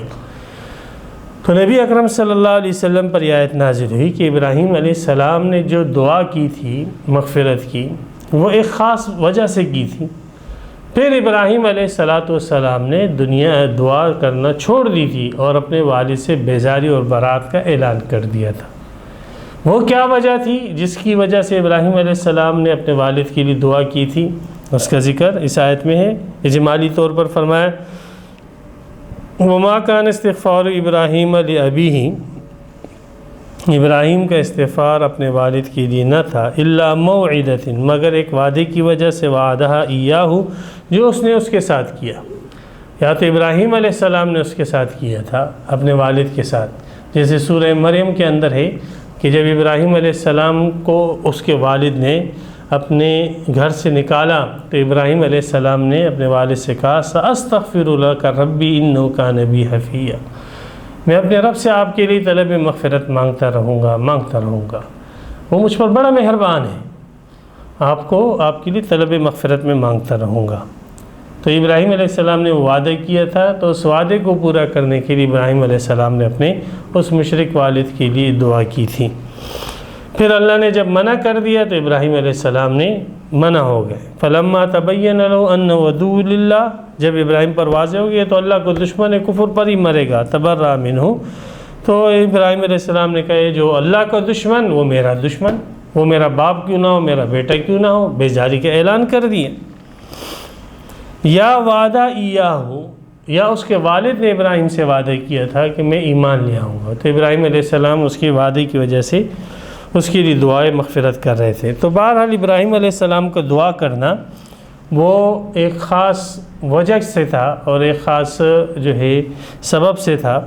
Speaker 2: تو نبی اکرم صلی اللہ علیہ وسلم پر یہ آیت نازل ہوئی کہ ابراہیم علیہ السلام نے جو دعا کی تھی مغفرت کی، وہ ایک خاص وجہ سے کی تھی۔ پھر ابراہیم علیہ السلام نے دعا کرنا چھوڑ دی تھی اور اپنے والد سے بیزاری اور برات کا اعلان کر دیا تھا۔ وہ کیا وجہ تھی جس کی وجہ سے ابراہیم علیہ السلام نے اپنے والد کے لیے دعا کی تھی؟ اس کا ذکر اس آیت میں ہے۔ اجمالی طور پر فرمایا وما کان استغفار ابراہیم لابیہ، ابراہیم کا استغفار اپنے والد کے لیے نہ تھا، الا موعدۃ، مگر ایک وعدے کی وجہ سے، وعدہ ایاہ، جو اس نے اس کے ساتھ کیا۔ یا تو ابراہیم علیہ السلام نے اس کے ساتھ کیا تھا اپنے والد کے ساتھ، جیسے سورہ مریم کے اندر ہے کہ جب ابراہیم علیہ السلام کو اس کے والد نے اپنے گھر سے نکالا تو ابراہیم علیہ السلام نے اپنے والد سے کہا سأستغفر لک ربی انہ کان بی حفیہ، میں اپنے رب سے آپ کے لیے طلب مغفرت مانگتا رہوں گا، وہ مجھ پر بڑا مہربان ہے، آپ کے لیے طلب مغفرت میں مانگتا رہوں گا۔ تو ابراہیم علیہ السلام نے وہ وعدہ کیا تھا، تو اس وعدے کو پورا کرنے کے لیے ابراہیم علیہ السلام نے اپنے اس مشرک والد کے لیے دعا کی تھی۔ پھر اللہ نے جب منع کر دیا تو ابراہیم علیہ السلام نے منع ہو گئے۔ فلما تبین له انه عدو للہ، جب ابراہیم پر واضح ہو گیا تو اللہ کو دشمن کفر پر ہی مرے گا، تبرأ منہ، تو ابراہیم علیہ السلام نے کہا جو اللہ کا دشمن وہ میرا دشمن، وہ میرا باپ کیوں نہ ہو، میرا بیٹا کیوں نہ ہو، بیزاری کا اعلان کر دیا۔ یا وعدہ ایاہ، یا اس کے والد نے ابراہیم سے وعدہ کیا تھا کہ میں ایمان لے آؤں گا، تو ابراہیم علیہ السلام اس کے وعدے کی وجہ سے اس کے لیے دعائیں مغفرت کر رہے تھے۔ تو بہرحال ابراہیم علیہ السلام کو دعا کرنا وہ ایک خاص وجہ سے تھا اور ایک خاص جو ہے سبب سے تھا،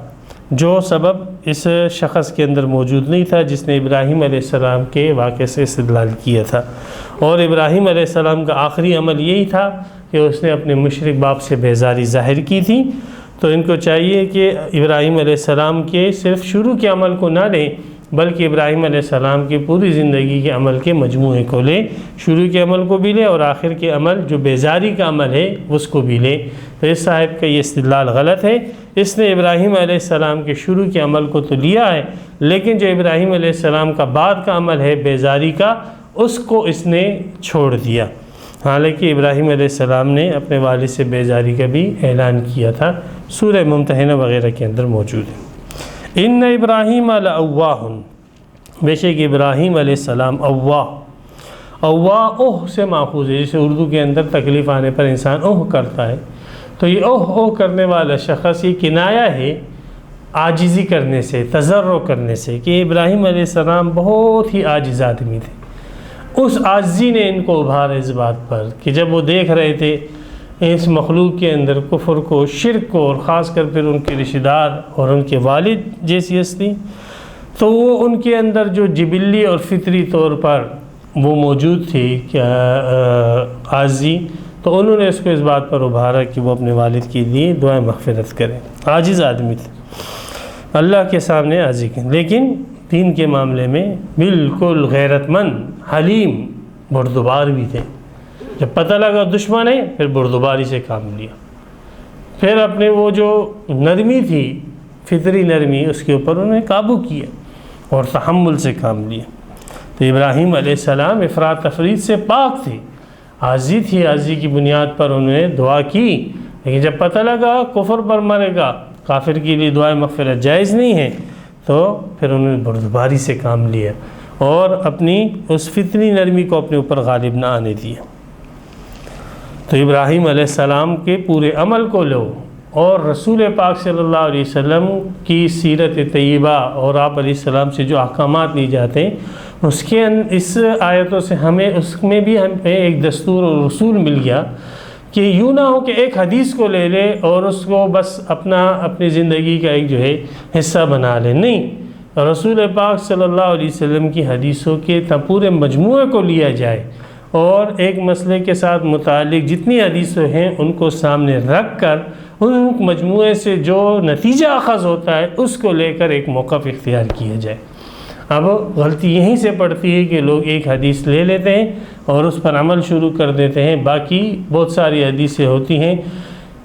Speaker 2: جو سبب اس شخص کے اندر موجود نہیں تھا جس نے ابراہیم علیہ السلام کے واقعے سے استدلال کیا تھا۔ اور ابراہیم علیہ السلام کا آخری عمل یہی تھا کہ اس نے اپنے مشرک باپ سے بیزاری ظاہر کی تھی۔ تو ان کو چاہیے کہ ابراہیم علیہ السلام کے صرف شروع کے عمل کو نہ لیں بلکہ ابراہیم علیہ السلام کی پوری زندگی کے عمل کے مجموعے کو لیں، شروع کے عمل کو بھی لیں اور آخر کے عمل جو بیزاری کا عمل ہے اس کو بھی لیں۔ تو اس صاحب کا یہ استدلال غلط ہے، اس نے ابراہیم علیہ السلام کے شروع کے عمل کو تو لیا ہے لیکن جو ابراہیم علیہ السلام کا بعد کا عمل ہے بیزاری کا، اس کو اس نے چھوڑ دیا، حالانکہ ابراہیم علیہ السلام نے اپنے والد سے بیزاری کا بھی اعلان کیا تھا، سورہ ممتحنہ وغیرہ کے اندر موجود ہے۔ ان ابراہیم لأواہ، بے شک ابراہیم علیہ السلام اوہ سے ماخوذ ہے، جیسے اردو کے اندر تکلیف آنے پر انسان اوہ کرتا ہے، تو یہ اوہ کرنے والا شخص یہ کنایہ ہے عاجزی کرنے سے، تضرع کرنے سے، کہ ابراہیم علیہ السلام بہت ہی عاجز آدمی تھے۔ اس عاجزی نے ان کو ابھارا اس بات پر کہ جب وہ دیکھ رہے تھے اس مخلوق کے اندر کفر کو، شرک کو، اور خاص کر پھر ان کے رشتہ دار اور ان کے والد جیسی ہستی، تو وہ ان کے اندر جو جبلی اور فطری طور پر وہ موجود تھی کہ عاجزی، تو انہوں نے اس کو اس بات پر ابھارا کہ وہ اپنے والد کے لیے دعائیں مغفرت کریں۔ عاجز آدمی تھے، اللہ کے سامنے عاجز ہیں، لیکن دین کے معاملے میں بالکل غیرت مند، حلیم، بردبار بھی تھے۔ جب پتہ لگا دشمن ہے پھر بردباری سے کام لیا، پھر اپنے وہ جو نرمی تھی، فطری نرمی، اس کے اوپر انہوں نے قابو کیا اور تحمل سے کام لیا۔ تو ابراہیم علیہ السلام افراط تفریط سے پاک تھے، عاجزی تھی، عاجزی کی بنیاد پر انہوں نے دعا کی، لیکن جب پتہ لگا کفر پر مرے گا، کافر کے لیے دعائیں مغفرت جائز نہیں ہے، تو پھر انہوں نے بردباری سے کام لیا اور اپنی اس فطری نرمی کو اپنے اوپر غالب نہ آنے دیا۔ تو ابراہیم علیہ السلام کے پورے عمل کو لو اور رسول پاک صلی اللہ علیہ وسلم کی سیرت طیبہ اور آپ علیہ السلام سے جو احکامات لی جاتے ہیں اس کے اس آیتوں سے ہمیں اس میں بھی ہمیں ایک دستور اور رسول مل گیا کہ یوں نہ ہو کہ ایک حدیث کو لے لے اور اس کو بس اپنی زندگی کا ایک جو ہے حصہ بنا لے. نہیں، رسول پاک صلی اللہ علیہ وسلم کی حدیثوں کے پورے مجموعے کو لیا جائے اور ایک مسئلے کے ساتھ متعلق جتنی حدیثیں ہیں ان کو سامنے رکھ کر ان مجموعے سے جو نتیجہ اخذ ہوتا ہے اس کو لے کر ایک موقف اختیار کیا جائے. اب غلطی یہیں سے پڑتی ہے کہ لوگ ایک حدیث لے لیتے ہیں اور اس پر عمل شروع کر دیتے ہیں، باقی بہت ساری حدیثیں ہوتی ہیں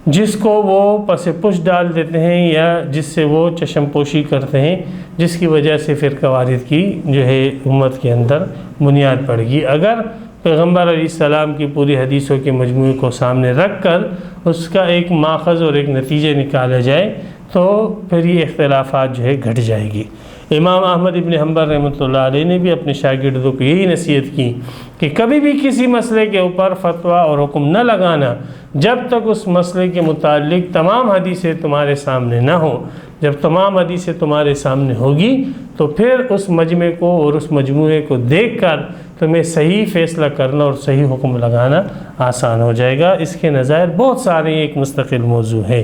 Speaker 2: جس کو وہ پس پش ڈال دیتے ہیں یا جس سے وہ چشم پوشی کرتے ہیں، جس کی وجہ سے فرقہ واریت کی جو ہے امت کے اندر بنیاد پڑ گئی. اگر پیغمبر علیہ السلام کی پوری حدیثوں کے مجموعے کو سامنے رکھ کر اس کا ایک ماخذ اور ایک نتیجہ نکالا جائے تو پھر یہ اختلافات جو ہے گھٹ جائے گی. امام احمد ابن حنبل رحمۃ اللہ علیہ نے بھی اپنے شاگردوں کو یہی نصیحت کی کہ کبھی بھی کسی مسئلے کے اوپر فتویٰ اور حکم نہ لگانا جب تک اس مسئلے کے متعلق تمام حدیثیں تمہارے سامنے نہ ہوں. جب تمام حدیثیں تمہارے سامنے ہوگی تو پھر اس مجمع کو اور اس مجموعے کو دیکھ کر تمہیں صحیح فیصلہ کرنا اور صحیح حکم لگانا آسان ہو جائے گا. اس کے نظائر بہت سارے ایک مستقل موضوع ہے.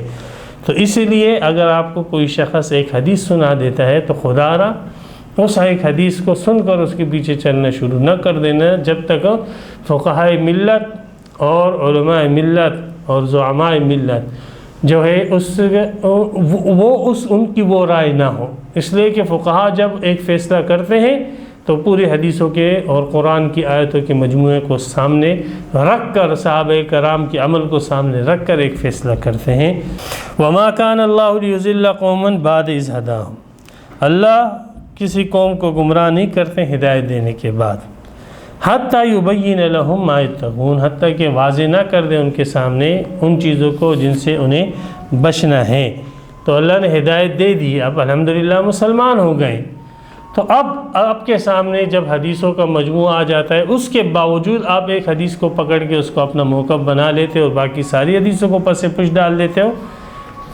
Speaker 2: تو اسی لیے اگر آپ کو کوئی شخص ایک حدیث سنا دیتا ہے تو خدا را اس ایک حدیث کو سن کر اس کے پیچھے چلنا شروع نہ کر دینا جب تک فقہائے ملت اور علماء ملت اور زعماء ملت جو ہے ان کی وہ رائے نہ ہو. اس لیے کہ فقہا جب ایک فیصلہ کرتے ہیں تو پوری حدیثوں کے اور قرآن کی آیتوں کے مجموعے کو سامنے رکھ کر صحابہ کرام کے عمل کو سامنے رکھ کر ایک فیصلہ کرتے ہیں. وما كان الله ليضل قوما بعد إذ هداهم، اللہ کسی قوم کو گمراہ نہیں کرتے ہدایت دینے کے بعد. حتى يبين لهم ما يتقون، حتیٰ کہ واضح نہ کر دیں ان کے سامنے ان چیزوں کو جن سے انہیں بچنا ہے. تو اللہ نے ہدایت دے دی، اب الحمدللہ مسلمان ہو گئے. تو اب آپ کے سامنے جب حدیثوں کا مجموعہ آ جاتا ہے اس کے باوجود آپ ایک حدیث کو پکڑ کے اس کو اپنا موقف بنا لیتے اور باقی ساری حدیثوں کو پس پش ڈال دیتے ہو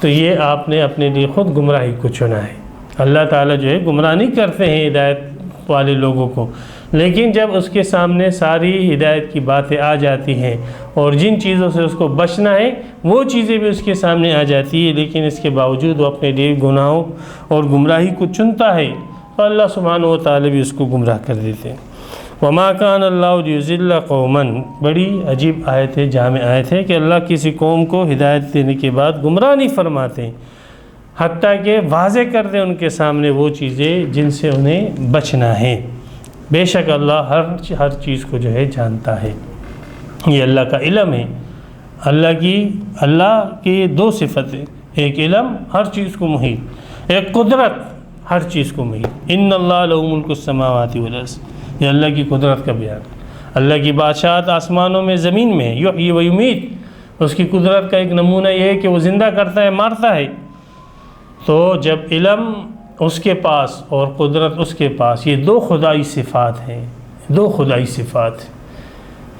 Speaker 2: تو یہ آپ نے اپنے لیے خود گمراہی کو چنا ہے. اللہ تعالیٰ جو ہے گمراہ نہیں کرتے ہیں ہدایت والے لوگوں کو، لیکن جب اس کے سامنے ساری ہدایت کی باتیں آ جاتی ہیں اور جن چیزوں سے اس کو بچنا ہے وہ چیزیں بھی اس کے سامنے آ جاتی ہیں، لیکن اس کے باوجود وہ اپنے لیے گناہوں اور گمراہی کو چنتا ہے تو اللہ سبحانہ و تعالی بھی اس کو گمراہ کر دیتے ہیں. وما كان الله ليضل قوما، بڑی عجیب آیت ہے، جامع آیت ہے کہ اللہ کسی قوم کو ہدایت دینے کے بعد گمراہ نہیں فرماتے حتیٰ کہ واضح کر دیں ان کے سامنے وہ چیزیں جن سے انہیں بچنا ہے. بے شک اللہ ہر چیز کو جو ہے جانتا ہے. یہ اللہ کا علم ہے. اللہ کی دو صفتیں، ایک علم ہر چیز کو محیط، ایک قدرت ہر چیز کو محیط. ان اللہ لہ ملک السماوات والارض، یہ اللہ کی قدرت کا بیان. اللہ کی بادشاہت آسمانوں میں زمین میں، یحیی و یمیت، اس کی قدرت کا ایک نمونہ یہ ہے کہ وہ زندہ کرتا ہے، مارتا ہے. تو جب علم اس کے پاس اور قدرت اس کے پاس، یہ دو خدائی صفات ہیں، دو خدائی صفات.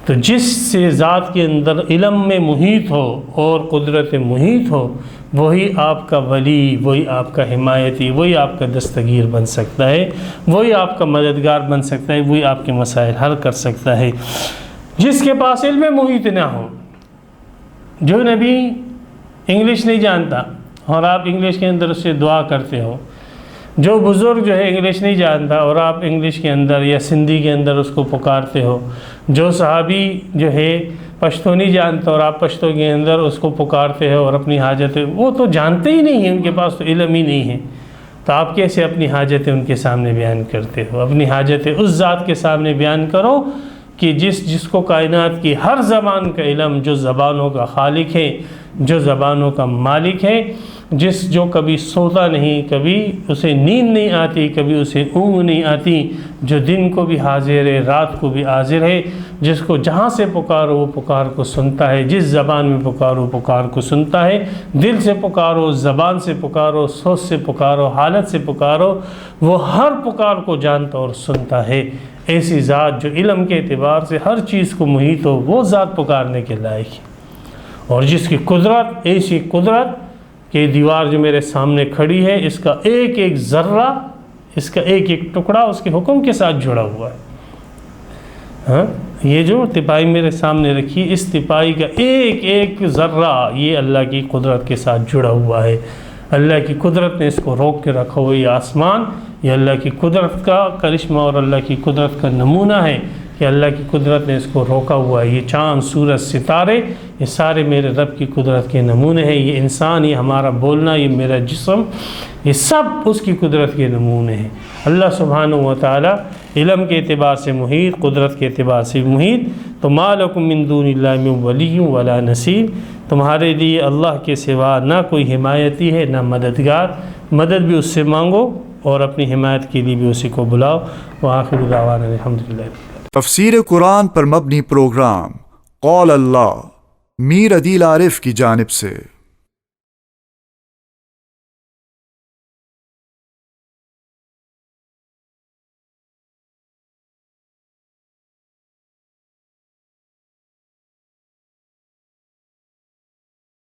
Speaker 2: تو جس سے ذات کے اندر علم میں محیط ہو اور قدرت محیط ہو وہی آپ کا ولی، وہی آپ کا حمایتی، وہی آپ کا دستگیر بن سکتا ہے، وہی آپ کا مددگار بن سکتا ہے، وہی آپ کے مسائل حل کر سکتا ہے. جس کے پاس علم محیط نہ ہو، جو نبی انگلش نہیں جانتا اور آپ انگلش کے اندر اس سے دعا کرتے ہو، جو بزرگ جو ہے انگلش نہیں جانتا اور آپ انگلش کے اندر یا سندھی کے اندر اس کو پکارتے ہو، جو صحابی جو ہے پشتو نہیں جانتا اور آپ پشتو کے اندر اس کو پکارتے ہو اور اپنی حاجتیں، وہ تو جانتے ہی نہیں ہیں، ان کے پاس تو علم ہی نہیں ہے. تو آپ کیسے اپنی حاجتیں ان کے سامنے بیان کرتے ہو؟ اپنی حاجتیں اس ذات کے سامنے بیان کرو کہ جس کو کائنات کی ہر زبان کا علم، جو زبانوں کا خالق ہے، جو زبانوں کا مالک ہے، جو کبھی سوتا نہیں، کبھی اسے نیند نہیں آتی، کبھی اسے اونگ نہیں آتی، جو دن کو بھی حاضر ہے، رات کو بھی حاضر ہے، جس کو جہاں سے پکارو وہ پکار کو سنتا ہے، جس زبان میں پکارو پکار کو سنتا ہے، دل سے پکارو، زبان سے پکارو، سوچ سے پکارو، حالت سے پکارو، وہ ہر پکار کو جانتا اور سنتا ہے. ایسی ذات جو علم کے اعتبار سے ہر چیز کو محیط ہو، وہ ذات پکارنے کے لائق ہے. اور جس کی قدرت ایسی قدرت کہ دیوار جو میرے سامنے کھڑی ہے، اس کا ایک ایک ذرہ اس کا ایک ایک ٹکڑا اس کے حکم کے ساتھ جڑا ہوا ہے. ہاں یہ جو تپائی میرے سامنے رکھی، اس تپائی کا ایک ایک ذرہ یہ اللہ کی قدرت کے ساتھ جڑا ہوا ہے. اللہ کی قدرت نے اس کو روک کے رکھا ہوا. یہ آسمان یہ اللہ کی قدرت کا کرشمہ اور اللہ کی قدرت کا نمونہ ہے کہ اللہ کی قدرت نے اس کو روکا ہوا ہے. یہ چاند، سورج، ستارے یہ سارے میرے رب کی قدرت کے نمونے ہیں. یہ انسان، یہ ہمارا بولنا، یہ میرا جسم، یہ سب اس کی قدرت کے نمونے ہیں. اللہ سبحانہ و تعالی علم کے اعتبار سے محیط، قدرت کے اعتبار سے محیط. تو ما لکم من دون اللہ من ولی ولا نصیر، تمہارے لیے اللہ کے سوا نہ کوئی حمایتی ہے نہ مددگار. مدد بھی اس سے مانگو اور اپنی حمایت کے لیے بھی اسی کو بلاؤ. وآخر دعوانا الحمدللہ.
Speaker 1: تفسیر قرآن پر مبنی پروگرام قول اللہ میر عدیل عارف کی جانب سے